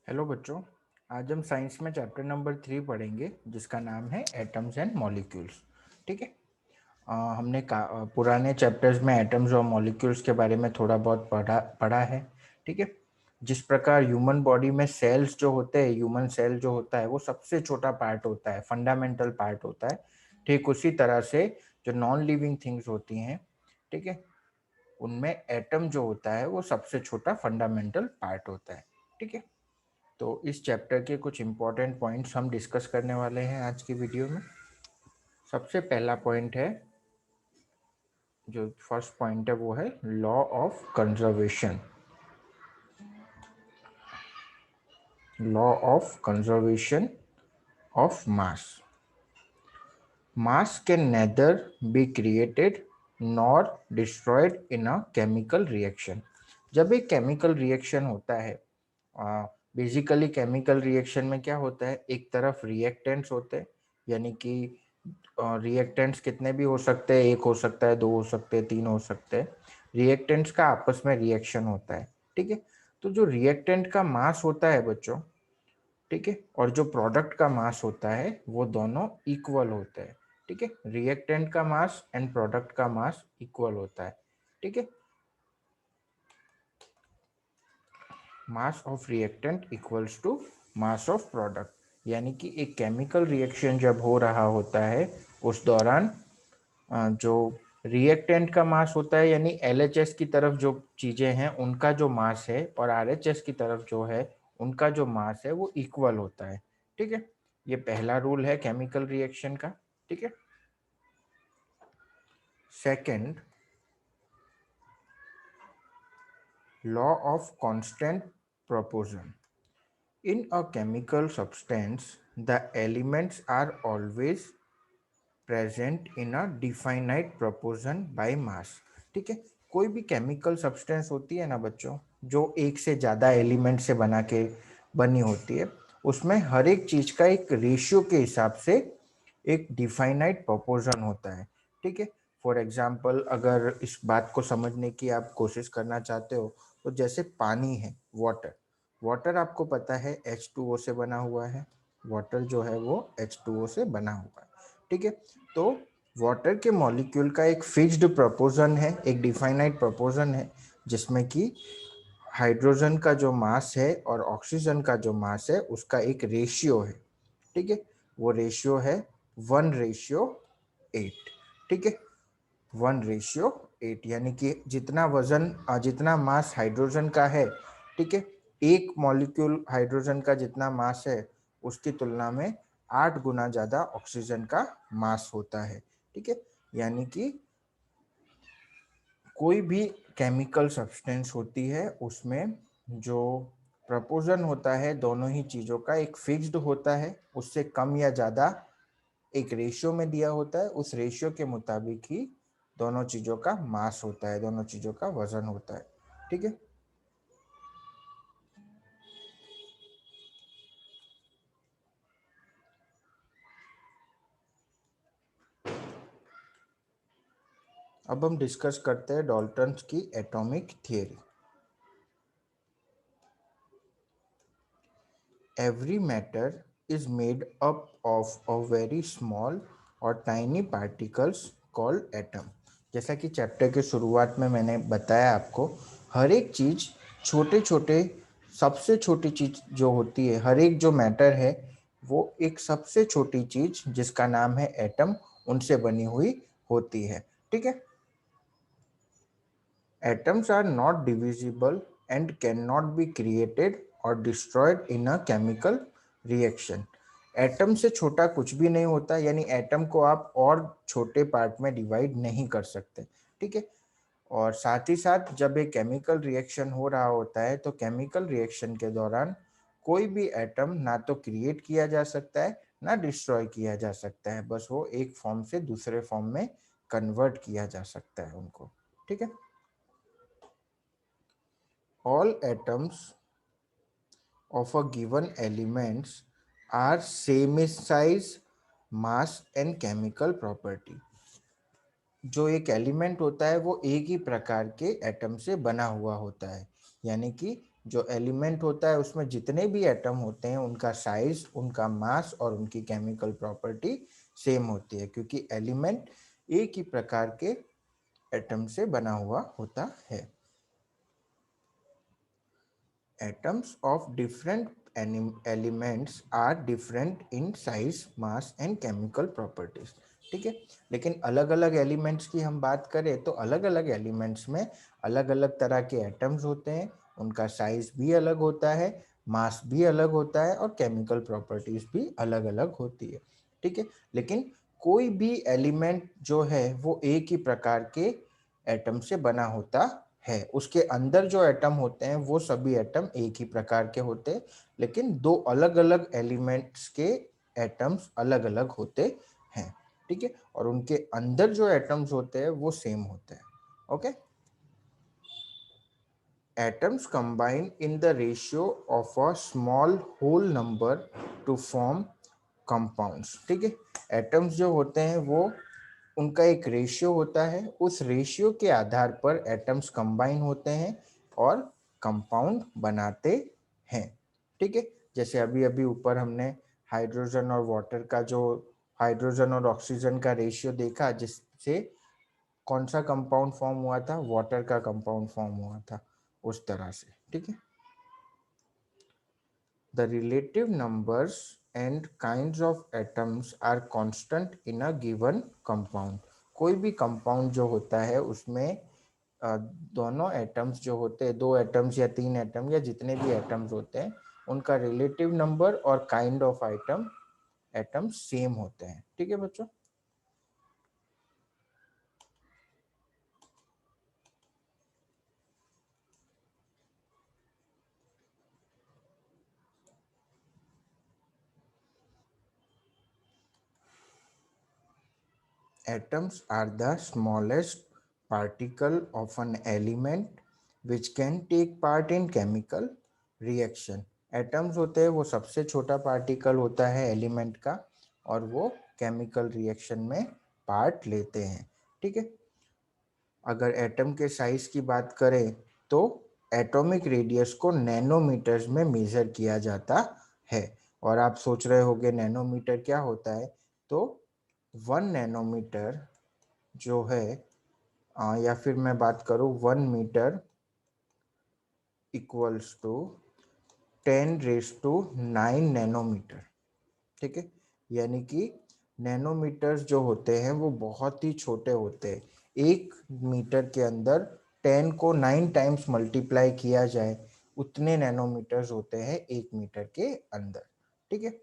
Hello बच्चों। आज हम साइंस में चैप्टर नंबर 3 पढ़ेंगे जिसका नाम है एटम्स एंड मॉलिक्यूल्स। ठीक है। हमने पुराने चैप्टर्स में एटम्स और मॉलिक्यूल्स के बारे में थोड़ा बहुत पढ़ा है। ठीक है। जिस प्रकार ह्यूमन बॉडी में सेल्स जो होते हैं, ह्यूमन सेल जो होता है वो सबसे छोटा पार्ट होता है, फंडामेंटल पार्ट होता है। ठीक उसी तरह से जो नॉन लिविंग थिंग्स होती हैं, ठीक है, उनमें एटम जो होता है वो सबसे छोटा फंडामेंटल पार्ट होता है। ठीक है। तो इस चैप्टर के कुछ इम्पोर्टेंट पॉइंट्स हम डिस्कस करने वाले हैं आज की वीडियो में। सबसे पहला पॉइंट है, जो फर्स्ट पॉइंट है वो है law of conservation. Law of conservation of mass. Mass can nether be created nor destroyed in a chemical reaction. जब एक केमिकल रिएक्शन होता है, बेसिकली केमिकल रिएक्शन में क्या होता है, एक तरफ रिएक्टेंट्स होते हैं, यानी कि रिएक्टेंट्स कितने भी हो सकते हैं, एक हो सकता है, दो हो सकते हैं, तीन हो सकते हैं। रिएक्टेंट्स का आपस में रिएक्शन होता है। ठीक है। तो जो रिएक्टेंट का मास होता है बच्चों, ठीक है, और जो प्रोडक्ट का मास होता है वो दोनों इक्वल होते हैं। ठीक है। रिएक्टेंट का मास एंड प्रोडक्ट का मास इक्वल होता है। ठीक है। Mass of reactant equals to mass of product, यानी कि एक केमिकल रिएक्शन जब हो रहा होता है उस दौरान जो रिएक्टेंट का मास होता है, यानी एलएचएस की तरफ जो चीजें हैं उनका जो मास है, और आरएचएस की तरफ जो है उनका जो मास है वो इक्वल होता है। ठीक है। ये पहला रूल है केमिकल रिएक्शन का। ठीक है। Second, law of constant proportion. In a chemical substance, the elements are always present in a definite proportion by mass। ठीक है। कोई भी केमिकल सब्सटेंस होती है ना बच्चों, जो एक से ज़्यादा एलिमेंट से बनी होती है, उसमें हर एक चीज़ का एक रेशियो के हिसाब से एक डिफाइनाइट प्रोपोर्शन होता है। ठीक है। फॉर एग्जाम्पल, अगर इस बात को समझने की आप कोशिश करना चाहते हो, तो जैसे पानी है, वाटर। वाटर आपको पता है H2O से बना हुआ है। वाटर जो है वो H2O से बना हुआ है। ठीक है। तो वाटर के मॉलिक्यूल का एक फिक्स्ड प्रोपोर्शन है, एक डिफाइनाइट प्रोपोर्शन है, जिसमें कि हाइड्रोजन का जो मास है और ऑक्सीजन का जो मास है उसका एक रेशियो है। ठीक है। वो रेशियो है 1:8। ठीक है। 1:8, यानी कि जितना वजन, जितना मास हाइड्रोजन का है, ठीक है, एक मॉलिक्यूल हाइड्रोजन का जितना मास है उसकी तुलना में 8 गुना ज्यादा ऑक्सीजन का मास होता है। ठीक है। यानी कि कोई भी केमिकल सब्सटेंस होती है उसमें जो प्रपोर्शन होता है दोनों ही चीजों का एक फिक्स्ड होता है, उससे कम या ज्यादा एक रेशियो में दिया होता है। उस रेशियो के मुताबिक ही दोनों चीजों का मास होता है, दोनों चीजों का वजन होता है। ठीक है। अब हम डिस्कस करते हैं डाल्टन्स की atomic theory. Every matter is made up of a very small और टाइनी पार्टिकल्स कॉल्ड एटम। जैसा कि चैप्टर के शुरुआत में मैंने बताया आपको, हर एक चीज छोटे छोटे, सबसे छोटी चीज जो होती है, हर एक जो मैटर है वो एक सबसे छोटी चीज जिसका नाम है एटम, उनसे बनी हुई होती है। ठीक है। Atoms are not divisible and cannot be created or destroyed in a chemical reaction। Atom से छोटा कुछ भी नहीं होता, यानी एटम को आप और छोटे पार्ट में डिवाइड नहीं कर सकते। ठीक है। और साथ ही साथ जब एक केमिकल रिएक्शन हो रहा होता है तो केमिकल रिएक्शन के दौरान कोई भी एटम ना तो क्रिएट किया जा सकता है ना डिस्ट्रॉय किया जा सकता है, बस वो एक फॉर्म से दूसरे फॉर्म में कन्वर्ट किया जा सकता है उनको। ठीक है। All atoms of a given elements are same in size, mass and chemical property। जो एक एलिमेंट होता है वो एक ही प्रकार के एटम से बना हुआ होता है, यानी कि जो एलिमेंट होता है उसमें जितने भी एटम होते हैं उनका साइज, उनका मास और उनकी केमिकल प्रॉपर्टी सेम होती है, क्योंकि एलिमेंट एक ही प्रकार के एटम से बना हुआ होता है। Atoms of different elements are different in size, mass and chemical properties. ठीक है, लेकिन अलग अलग एलिमेंट्स की हम बात करें तो अलग अलग एलिमेंट्स में अलग अलग तरह के एटम्स होते हैं, उनका साइज भी अलग होता है, मास भी अलग होता है और केमिकल प्रॉपर्टीज भी अलग अलग होती है। ठीक है, लेकिन कोई भी एलिमेंट जो है वो एक ही प्रकार के एटम से बना होता है, उसके अंदर जो एटम होते हैं वो सभी एटम एक ही प्रकार के होते हैं, लेकिन दो अलग अलग एलिमेंट्स के एटम्स अलग अलग होते हैं। ठीक है, और उनके अंदर जो एटम्स होते हैं वो सेम होते हैं। Okay, atoms combine in the ratio of a small whole number to form compounds. ठीक है, एटम्स जो होते हैं वो उनका एक रेशियो होता है, उस रेशियो के आधार पर एटम्स कंबाइन होते हैं और कंपाउंड बनाते हैं। ठीक है, जैसे अभी अभी ऊपर हमने हाइड्रोजन और वाटर का जो हाइड्रोजन और ऑक्सीजन का रेशियो देखा, जिससे कौन सा कंपाउंड फॉर्म हुआ था, वाटर का कंपाउंड फॉर्म हुआ था, उस तरह से। ठीक है, the relative numbers and kinds of atoms are constant in a given compound. कोई भी कंपाउंड जो होता है उसमें दोनों एटम्स जो होते हैं, दो एटम्स या तीन एटम या जितने भी एटम्स होते हैं, उनका रिलेटिव नंबर और काइंड ऑफ एटम सेम होते हैं। ठीक है बच्चों, atoms are the smallest particle of an element which can take part in chemical reaction. Atoms होते हैं वो सबसे छोटा पार्टिकल होता है एलिमेंट का, और वो केमिकल रिएक्शन में पार्ट लेते हैं। ठीक है, अगर एटम के साइज की बात करें तो एटॉमिक रेडियस को नैनोमीटर्स में मेजर किया जाता है। और आप सोच रहे होंगे नैनोमीटर क्या होता है, तो 1 नैनोमीटर जो है, या फिर मैं बात करूं 1 मीटर इक्वल्स टू 10⁻⁹ नैनोमीटर। ठीक है, यानी कि नैनोमीटर्स जो होते हैं वो बहुत ही छोटे होते हैं। 1 मीटर के अंदर 10 को 9 टाइम्स मल्टीप्लाई किया जाए उतने नैनोमीटर्स होते हैं 1 मीटर के अंदर। ठीक है,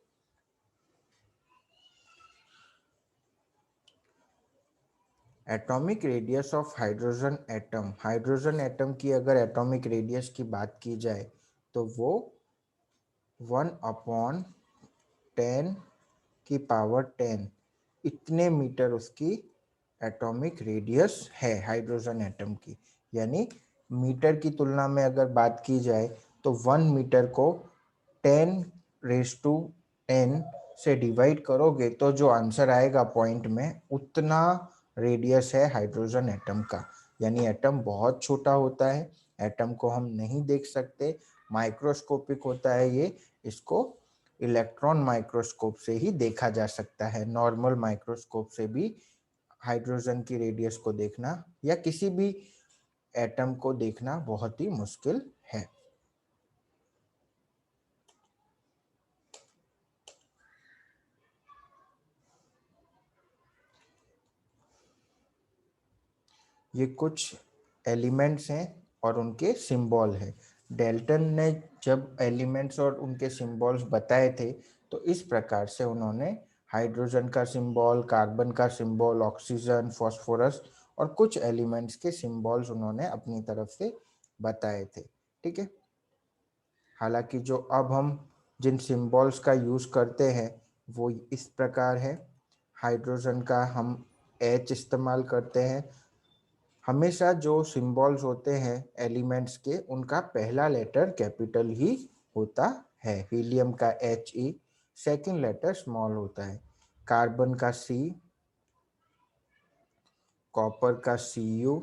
atomic radius of hydrogen atom की अगर एटॉमिक रेडियस की बात की जाए तो वो 1/10⁻10 इतने मीटर उसकी एटॉमिक रेडियस है हाइड्रोजन एटम की। यानी मीटर की तुलना में अगर बात की जाए तो 1 मीटर को 10⁻10 से डिवाइड करोगे तो जो आंसर आएगा पॉइंट में, उतना रेडियस है हाइड्रोजन एटम का। यानी एटम बहुत छोटा होता है, एटम को हम नहीं देख सकते, माइक्रोस्कोपिक होता है ये, इसको इलेक्ट्रॉन माइक्रोस्कोप से ही देखा जा सकता है। नॉर्मल माइक्रोस्कोप से भी हाइड्रोजन की रेडियस को देखना या किसी भी एटम को देखना बहुत ही मुश्किल है। ये कुछ एलिमेंट्स हैं और उनके सिंबल है। डेल्टन ने जब एलिमेंट्स और उनके सिंबल्स बताए थे तो इस प्रकार से उन्होंने हाइड्रोजन का सिंबल, कार्बन का सिंबल, ऑक्सीजन, फास्फोरस और कुछ एलिमेंट्स के सिंबल्स उन्होंने अपनी तरफ से बताए थे। ठीक है, हालांकि जो अब हम जिन सिंबल्स का यूज़ करते हैं वो इस प्रकार है। हाइड्रोजन का हम H इस्तेमाल करते हैं। हमेशा जो सिंबल्स होते हैं एलिमेंट्स के, उनका पहला लेटर कैपिटल ही होता है। हीलियम का He, सेकंड लेटर स्मॉल होता है। कार्बन का C, कॉपर का Cu,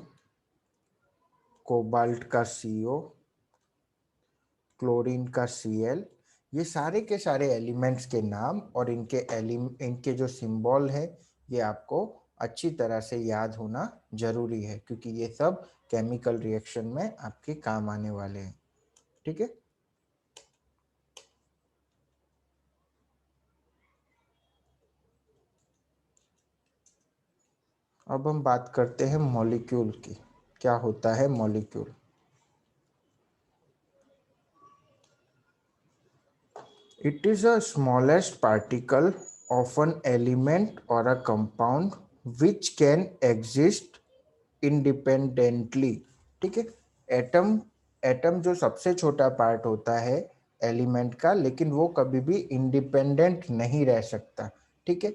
कोबाल्ट का Co, क्लोरीन का Cl, ये सारे के सारे एलिमेंट्स के नाम और इनके जो सिंबल है ये आपको अच्छी तरह से याद होना जरूरी है, क्योंकि ये सब केमिकल रिएक्शन में आपके काम आने वाले हैं। ठीक है। अब हम बात करते हैं मॉलिक्यूल की। क्या होता है molecule? It is a smallest particle of an element or a compound which can exist independently। ठीक है। एटम एटम जो सबसे छोटा पार्ट होता है एलिमेंट का, लेकिन वो कभी भी इंडिपेंडेंट नहीं रह सकता। ठीक है।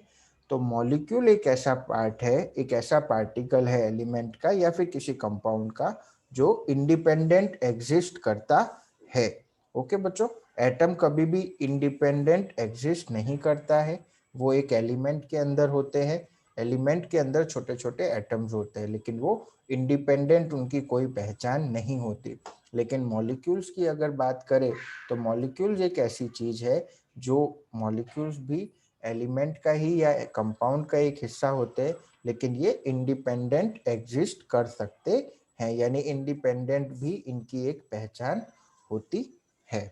तो मॉलिक्यूल एक ऐसा पार्ट है, एक ऐसा पार्टिकल है एलिमेंट का या फिर किसी कंपाउंड का जो इंडिपेंडेंट एग्जिस्ट करता है। ओके बच्चों, एटम कभी भी इंडिपेंडेंट एग्जिस्ट नहीं करता है, वो एक एलिमेंट के अंदर होते हैं। एलिमेंट के अंदर छोटे छोटे एटम्स होते हैं, लेकिन वो इंडिपेंडेंट, उनकी कोई पहचान नहीं होती। लेकिन मॉलिक्यूल्स की अगर बात करें तो मॉलिक्यूल्स एक ऐसी चीज है जो मॉलिक्यूल्स भी एलिमेंट का ही या कंपाउंड का एक हिस्सा होते हैं, लेकिन ये इंडिपेंडेंट एग्जिस्ट कर सकते हैं, यानी इंडिपेंडेंट भी इनकी एक पहचान होती है।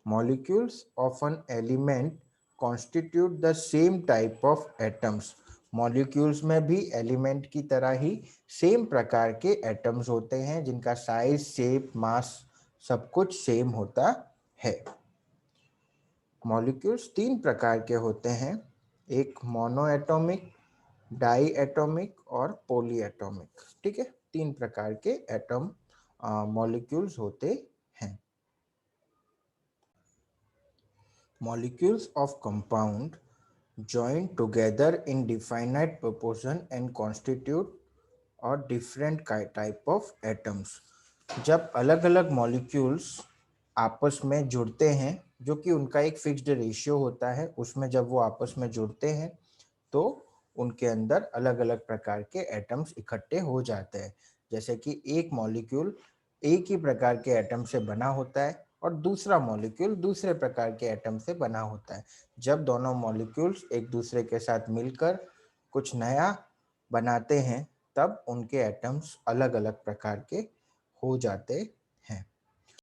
Molecules of an element constitute the same type of atoms। Molecules में भी एलिमेंट की तरह ही सेम प्रकार के एटम्स होते हैं, जिनका साइज, शेप, मास सब कुछ सेम होता है। मॉलिक्यूल्स तीन प्रकार के होते हैं, एक मोनो एटॉमिक, डाई एटॉमिक और पॉली एटॉमिक। ठीक है। तीन प्रकार के एटम मॉलिक्यूल्स होते हैं। Molecules of compound join together in definite proportion and constitute a different type of atoms। जब अलग अलग मॉलिक्यूल्स आपस में जुड़ते हैं, जो कि उनका एक फिक्स्ड रेशियो होता है, उसमें जब वो आपस में जुड़ते हैं तो उनके अंदर अलग अलग प्रकार के एटम्स इकट्ठे हो जाते हैं। जैसे कि एक मॉलिक्यूल एक ही प्रकार के एटम से बना होता है और दूसरा मॉलिक्यूल दूसरे प्रकार के एटम से बना होता है। जब दोनों मॉलिक्यूल्स एक दूसरे के साथ मिलकर कुछ नया बनाते हैं, तब उनके एटम्स अलग अलग प्रकार के हो जाते